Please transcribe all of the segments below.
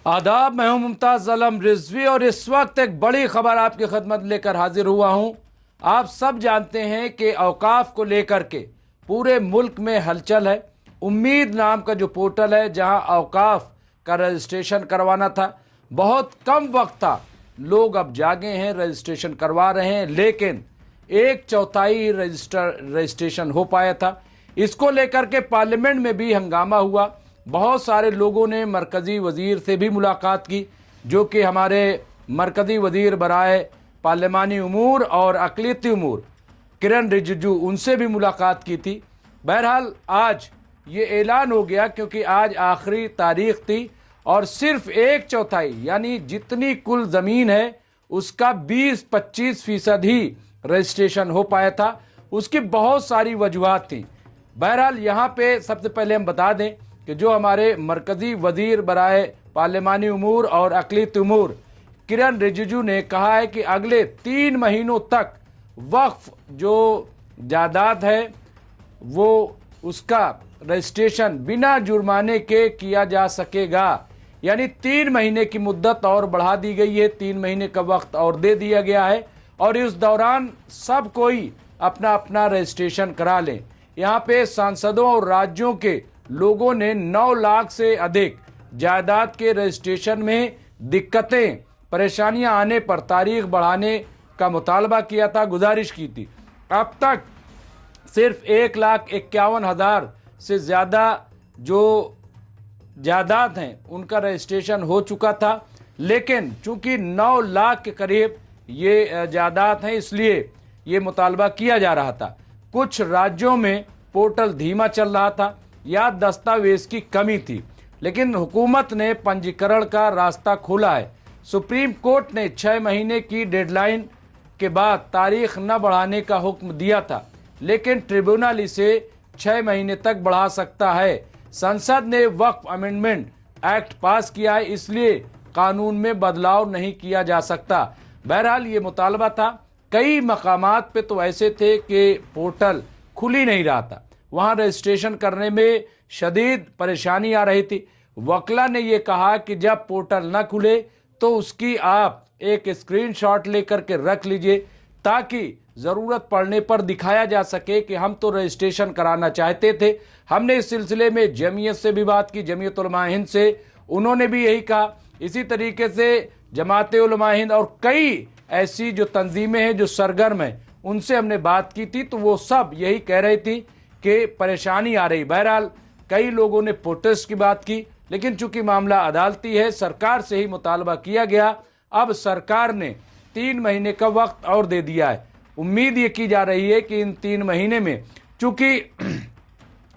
आदाब, मैं हूं मुमताज आलम रिजवी और इस वक्त एक बड़ी खबर आपकी खदमत लेकर हाजिर हुआ हूं। आप सब जानते हैं कि औकाफ को लेकर के पूरे मुल्क में हलचल है। उम्मीद नाम का जो पोर्टल है जहां औकाफ का रजिस्ट्रेशन करवाना था, बहुत कम वक्त था, लोग अब जागे हैं, रजिस्ट्रेशन करवा रहे हैं, लेकिन 1/4 रजिस्ट्रेशन हो पाया था। इसको लेकर के पार्लियामेंट में भी हंगामा हुआ। बहुत सारे लोगों ने मरकज़ी वज़ीर से भी मुलाकात की, जो कि हमारे मरकज़ी वज़ीर बराए पार्लिमानी उमूर और अक़लियती उमूर किरण रिजिजू, उनसे भी मुलाकात की थी। बहरहाल आज ये ऐलान हो गया, क्योंकि आज आखिरी तारीख थी और सिर्फ 1/4 यानी जितनी कुल ज़मीन है उसका 20-25% ही रजिस्ट्रेशन हो पाया था। उसकी बहुत सारी वजूहात थी। बहरहाल यहाँ पे सबसे पहले हम बता दें कि जो हमारे मरकज़ी वज़ीर बराए पार्लिमानी उमूर और अक़लियती उमूर किरण रिजिजू ने कहा है कि अगले 3 महीनों तक वक्फ जो जायदाद है वो उसका रजिस्ट्रेशन बिना जुर्माने के किया जा सकेगा। यानी 3 महीने की मुद्दत और बढ़ा दी गई है, 3 महीने का वक्त और दे दिया गया है और इस दौरान सब कोई अपना अपना रजिस्ट्रेशन करा लें। यहाँ पे सांसदों और राज्यों के लोगों ने 9 लाख से अधिक जायदाद के रजिस्ट्रेशन में दिक्कतें परेशानियां आने पर तारीख बढ़ाने का मुतालबा किया था, गुजारिश की थी। अब तक सिर्फ 1,51,000 से ज़्यादा जो जायदाद हैं उनका रजिस्ट्रेशन हो चुका था, लेकिन चूंकि 9 लाख के करीब ये जायदाद हैं, इसलिए ये मुतालबा किया जा रहा था। कुछ राज्यों में पोर्टल धीमा चल रहा था या दस्तावेज की कमी थी, लेकिन हुकूमत ने पंजीकरण का रास्ता खोला है। सुप्रीम कोर्ट ने 6 महीने की डेडलाइन के बाद तारीख न बढ़ाने का हुक्म दिया था, लेकिन ट्रिब्यूनल इसे 6 महीने तक बढ़ा सकता है। संसद ने वक्फ अमेंडमेंट एक्ट पास किया है, इसलिए कानून में बदलाव नहीं किया जा सकता। बहरहाल ये मुतालबा था। कई मकामात पे तो ऐसे थे कि पोर्टल खुल ही नहीं रहा था, वहाँ रजिस्ट्रेशन करने में शदीद परेशानी आ रही थी। वकला ने यह कहा कि जब पोर्टल न खुले तो उसकी आप एक स्क्रीनशॉट लेकर के रख लीजिए, ताकि ज़रूरत पड़ने पर दिखाया जा सके कि हम तो रजिस्ट्रेशन कराना चाहते थे। हमने इस सिलसिले में जमीयत से भी बात की, जमीयत उलमा हिंद से, उन्होंने भी यही कहा। इसी तरीके से जमात उलमा हिंद और कई ऐसी जो तंजीमें हैं जो सरगर्म हैं, उनसे हमने बात की थी, तो वो सब यही कह रही थी कि परेशानी आ रही। बहरहाल कई लोगों ने प्रोटेस्ट की बात की, लेकिन चूंकि मामला अदालती है, सरकार से ही मुतालबा किया गया। अब सरकार ने 3 महीने का वक्त और दे दिया है। उम्मीद ये की जा रही है कि इन 3 महीने में, चूंकि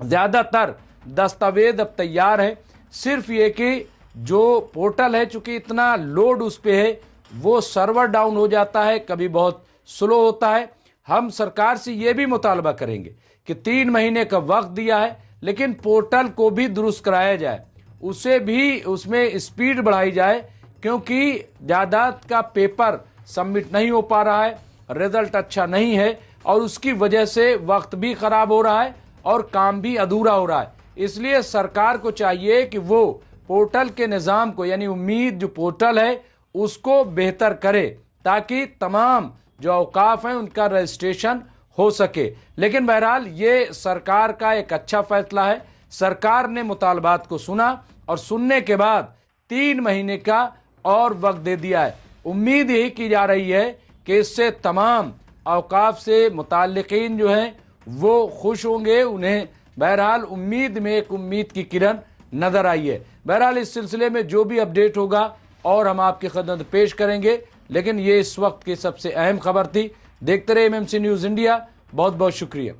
ज़्यादातर दस्तावेज अब तैयार है, सिर्फ ये कि जो पोर्टल है चूंकि इतना लोड उस पर है, वो सर्वर डाउन हो जाता है, कभी बहुत स्लो होता है। हम सरकार से ये भी मुतालबा करेंगे कि 3 महीने का वक्त दिया है, लेकिन पोर्टल को भी दुरुस्त कराया जाए, उसे भी उसमें स्पीड बढ़ाई जाए, क्योंकि जायदाद का पेपर सबमिट नहीं हो पा रहा है, रिजल्ट अच्छा नहीं है और उसकी वजह से वक्त भी ख़राब हो रहा है और काम भी अधूरा हो रहा है। इसलिए सरकार को चाहिए कि वो पोर्टल के निज़ाम को, यानी उम्मीद जो पोर्टल है उसको बेहतर करे, ताकि तमाम जो औकाफ हैं उनका रजिस्ट्रेशन हो सके। लेकिन बहरहाल ये सरकार का एक अच्छा फैसला है। सरकार ने मुतालबात को सुना और सुनने के बाद 3 महीने का और वक्त दे दिया है। उम्मीद यही की जा रही है कि इससे तमाम औकाफ से मुताल्लिकीन जो हैं वो खुश होंगे। उन्हें बहरहाल उम्मीद में एक उम्मीद की किरण नज़र आई है। बहरहाल इस सिलसिले में जो भी अपडेट होगा और हम आपकी खिदमत पेश करेंगे, लेकिन ये इस वक्त की सबसे अहम खबर थी। देखते रहे MMC न्यूज़ इंडिया। बहुत बहुत शुक्रिया।